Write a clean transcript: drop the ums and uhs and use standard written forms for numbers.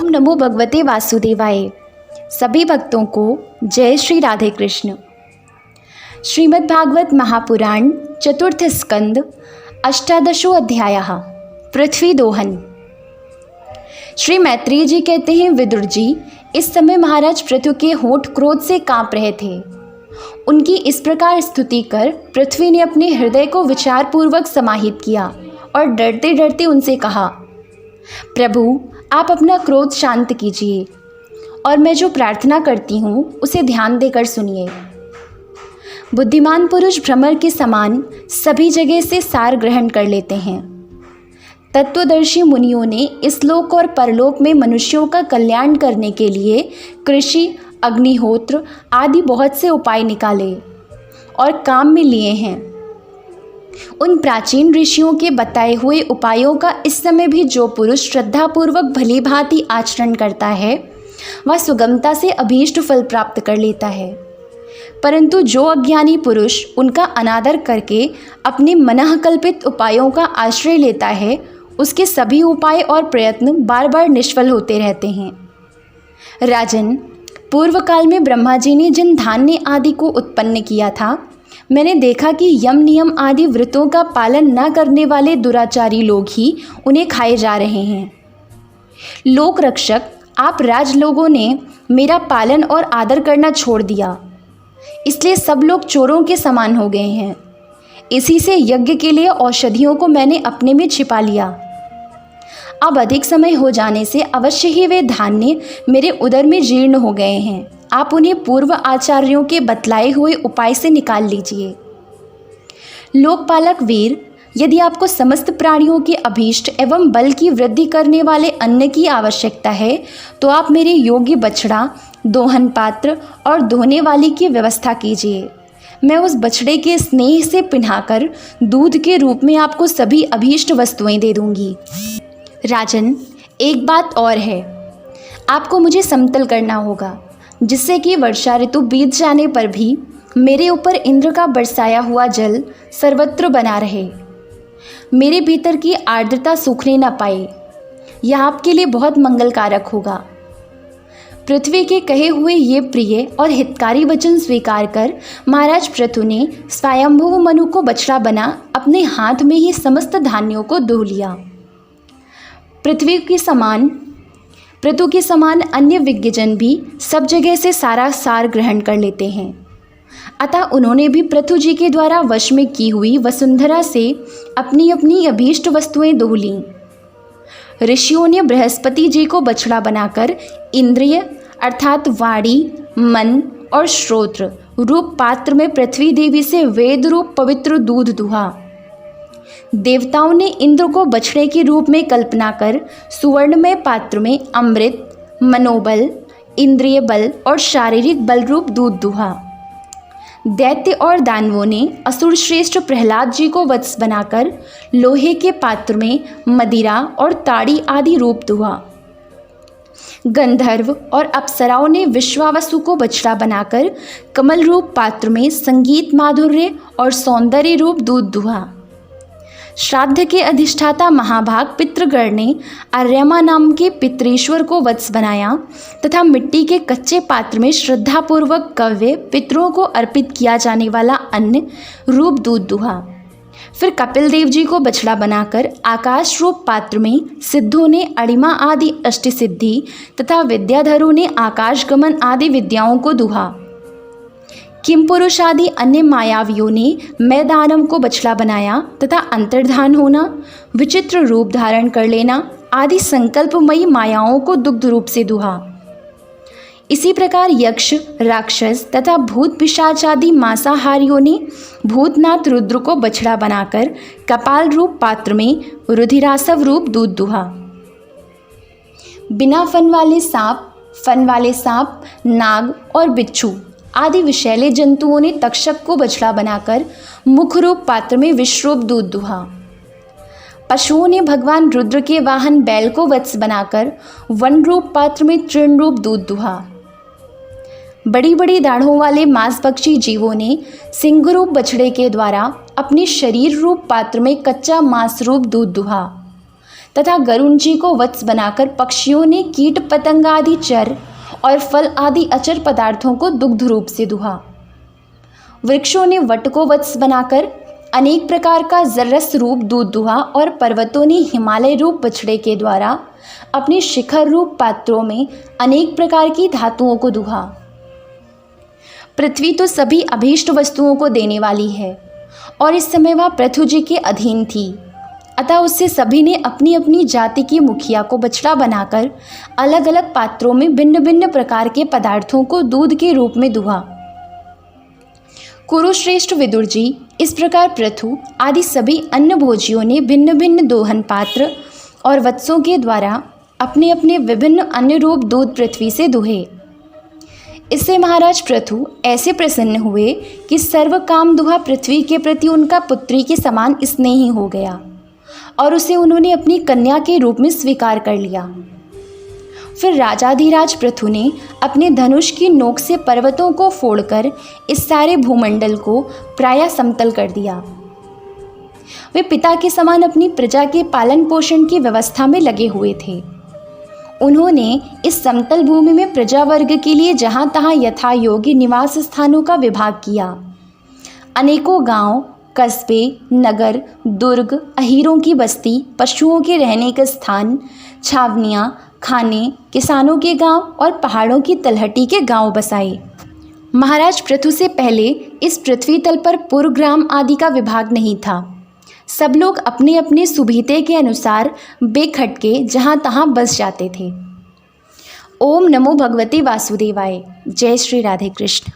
ओम नमो भगवते वासुदेवाय। सभी भक्तों को जय श्री राधे कृष्ण। श्रीमद् भागवत महापुराण चतुर्थ स्कंद अष्टादशो अध्यायः पृथ्वी दोहन। श्री मैत्रेय जी कहते हैं, विदुर जी, इस समय महाराज पृथु के होंठ क्रोध से कांप रहे थे। उनकी इस प्रकार स्तुति कर पृथ्वी ने अपने हृदय को विचारपूर्वक समाहित किया और डरते डरते उनसे कहा, प्रभु, आप अपना क्रोध शांत कीजिए और मैं जो प्रार्थना करती हूँ उसे ध्यान देकर सुनिए। बुद्धिमान पुरुष भ्रमर के समान सभी जगह से सार ग्रहण कर लेते हैं। तत्वदर्शी मुनियों ने इस लोक और परलोक में मनुष्यों का कल्याण करने के लिए कृषि, अग्निहोत्र आदि बहुत से उपाय निकाले और काम में लिए हैं। उन प्राचीन ऋषियों के बताए हुए उपायों का इस समय भी जो पुरुष श्रद्धापूर्वक भली भांति आचरण करता है वह सुगमता से अभीष्ट फल प्राप्त कर लेता है। परंतु जो अज्ञानी पुरुष उनका अनादर करके अपने मनःकल्पित उपायों का आश्रय लेता है, उसके सभी उपाय और प्रयत्न बार बार निष्फल होते रहते हैं। राजन, पूर्व काल में ब्रह्मा जी ने जिन धान्य आदि को उत्पन्न किया था, मैंने देखा कि यम नियम आदि व्रतों का पालन न करने वाले दुराचारी लोग ही उन्हें खाए जा रहे हैं। लोक रक्षक, आप राज लोगों ने मेरा पालन और आदर करना छोड़ दिया, इसलिए सब लोग चोरों के समान हो गए हैं। इसी से यज्ञ के लिए औषधियों को मैंने अपने में छिपा लिया। अब अधिक समय हो जाने से अवश्य ही वे धान्य मेरे उदर में जीर्ण हो गए हैं। आप उन्हें पूर्व आचार्यों के बतलाए हुए उपाय से निकाल लीजिए। लोकपालक वीर, यदि आपको समस्त प्राणियों के अभीष्ट एवं बल की वृद्धि करने वाले अन्न की आवश्यकता है तो आप मेरे योग्य बछड़ा, दोहन पात्र और धोने वाली की व्यवस्था कीजिए। मैं उस बछड़े के स्नेह से पिन्हाकर दूध के रूप में आपको सभी अभीष्ट वस्तुएं दे दूंगी। राजन, एक बात और है, आपको मुझे समतल करना होगा, जिससे कि वर्षा ऋतु बीत जाने पर भी मेरे ऊपर इंद्र का बरसाया हुआ जल सर्वत्र बना रहे, मेरे भीतर की आर्द्रता सूखने न पाए। यह आपके लिए बहुत मंगलकारक होगा। पृथ्वी के कहे हुए ये प्रिय और हितकारी वचन स्वीकार कर महाराज पृथु ने स्वयंभुव मनु को बछड़ा बना अपने हाथ में ही समस्त धान्यों को धो लिया। पृथु के समान अन्य विज्ञजन भी सब जगह से सारा सार ग्रहण कर लेते हैं। अतः उन्होंने भी पृथु जी के द्वारा वश में की हुई वसुंधरा से अपनी अपनी अभीष्ट वस्तुएं धो लीं। ऋषियों ने बृहस्पति जी को बछड़ा बनाकर इंद्रिय अर्थात वाणी, मन और श्रोत्र रूप पात्र में पृथ्वी देवी से वेद रूप पवित्र दूध दुहा। देवताओं ने इंद्र को बछड़े के रूप में कल्पना कर सुवर्णमय पात्र में अमृत, मनोबल, इंद्रिय बल और शारीरिक बल रूप दूध दुहा। दैत्य और दानवों ने असुर श्रेष्ठ प्रहलाद जी को वत्स बनाकर लोहे के पात्र में मदिरा और ताड़ी आदि रूप दुहा। गंधर्व और अप्सराओं ने विश्वावसु को बछड़ा बनाकर कमल रूप पात्र में संगीत, माधुर्य और सौंदर्य रूप दूध दुहा। श्राद्ध के अधिष्ठाता महाभाग पितृगण ने आर्यमा नाम के पितृश्वर को वत्स बनाया तथा मिट्टी के कच्चे पात्र में श्रद्धापूर्वक कव्य पितरों को अर्पित किया जाने वाला अन्न रूप दूध दुहा। फिर कपिल देव जी को बछड़ा बनाकर आकाश रूप पात्र में सिद्धों ने अणिमा आदि अष्टसिद्धि तथा विद्याधरों ने आकाश गमन आदि विद्याओं को दुहा। किम पुरुष आदि अन्य मायावियों ने मैदानम को बछड़ा बनाया तथा अंतर्धान होना, विचित्र रूप धारण कर लेना आदि संकल्पमयी मायाओं को दुग्ध रूप से दुहा। इसी प्रकार यक्ष, राक्षस तथा भूत पिशाच आदि मांसाहारियों ने भूतनाथ रुद्र को बछड़ा बनाकर कपाल रूप पात्र में रुधिरासव रूप दूध दुहा। बिना फन वाले सांप, नाग और बिच्छू आदि विषैले जंतुओं ने तक्षक को बछड़ा बनाकर मुख रूप पात्र में विश्वरूप दूध दुहा। पशुओं ने भगवान रुद्र के वाहन बैल को वत्स बनाकर वन रूप पात्र में तृण रूप दूध दुहा। बड़ी बड़ी दाढ़ों वाले मांसभक्षी जीवों ने सिंह रूप बछड़े के द्वारा अपने शरीर रूप पात्र में कच्चा मांस रूप दूध दुहा। तथा गरुण जी को वत्स बनाकर पक्षियों ने कीट पतंग आदि चर और फल आदि अचर पदार्थों को दुग्ध रूप से दुहा। वृक्षों ने वट को वत्स बनाकर अनेक प्रकार का जरस रूप दूध दुहा और पर्वतों ने हिमालय रूप बछड़े के द्वारा अपने शिखर रूप पात्रों में अनेक प्रकार की धातुओं को दुहा। पृथ्वी तो सभी अभीष्ट वस्तुओं को देने वाली है और इस समय वह पृथु जी के अधीन थी, अतः उससे सभी ने अपनी अपनी जाति की मुखिया को बछड़ा बनाकर अलग अलग पात्रों में भिन्न भिन्न प्रकार के पदार्थों को दूध के रूप में दुहा। कुरुश्रेष्ठ विदुर जी इस प्रकार पृथु आदि सभी अन्य भोजियों ने भिन्न भिन्न दोहन पात्र और वत्सों के द्वारा अपने अपने विभिन्न अन्य रूप दूध पृथ्वी से दुहे। इससे महाराज पृथु ऐसे प्रसन्न हुए कि सर्व काम दुहा पृथ्वी के प्रति उनका पुत्री के समान स्नेही हो गया और उसे उन्होंने अपनी कन्या के रूप में स्वीकार कर लिया। फिर राजाधिराज पृथु ने अपने धनुष की नोक से पर्वतों को फोड़कर इस सारे भूमंडल को प्रायः समतल कर दिया। वे पिता के समान अपनी प्रजा के पालन पोषण की व्यवस्था में लगे हुए थे। उन्होंने इस समतल भूमि में प्रजा वर्ग के लिए जहाँ तहाँ यथा योग्य निवास स्थानों का विभाग किया। अनेकों गांव, कस्बे, नगर, दुर्ग, अहीरों की बस्ती, पशुओं के रहने का स्थान, छावनियाँ, खाने, किसानों के गांव और पहाड़ों की तलहटी के गांव बसाए। महाराज पृथु से पहले इस पृथ्वी तल पर पुर, ग्राम आदि का विभाग नहीं था। सब लोग अपने अपने सुविधे के अनुसार बेखटके जहाँ तहाँ बस जाते थे। ओम नमो भगवते वासुदेवाय। जय श्री राधे कृष्ण।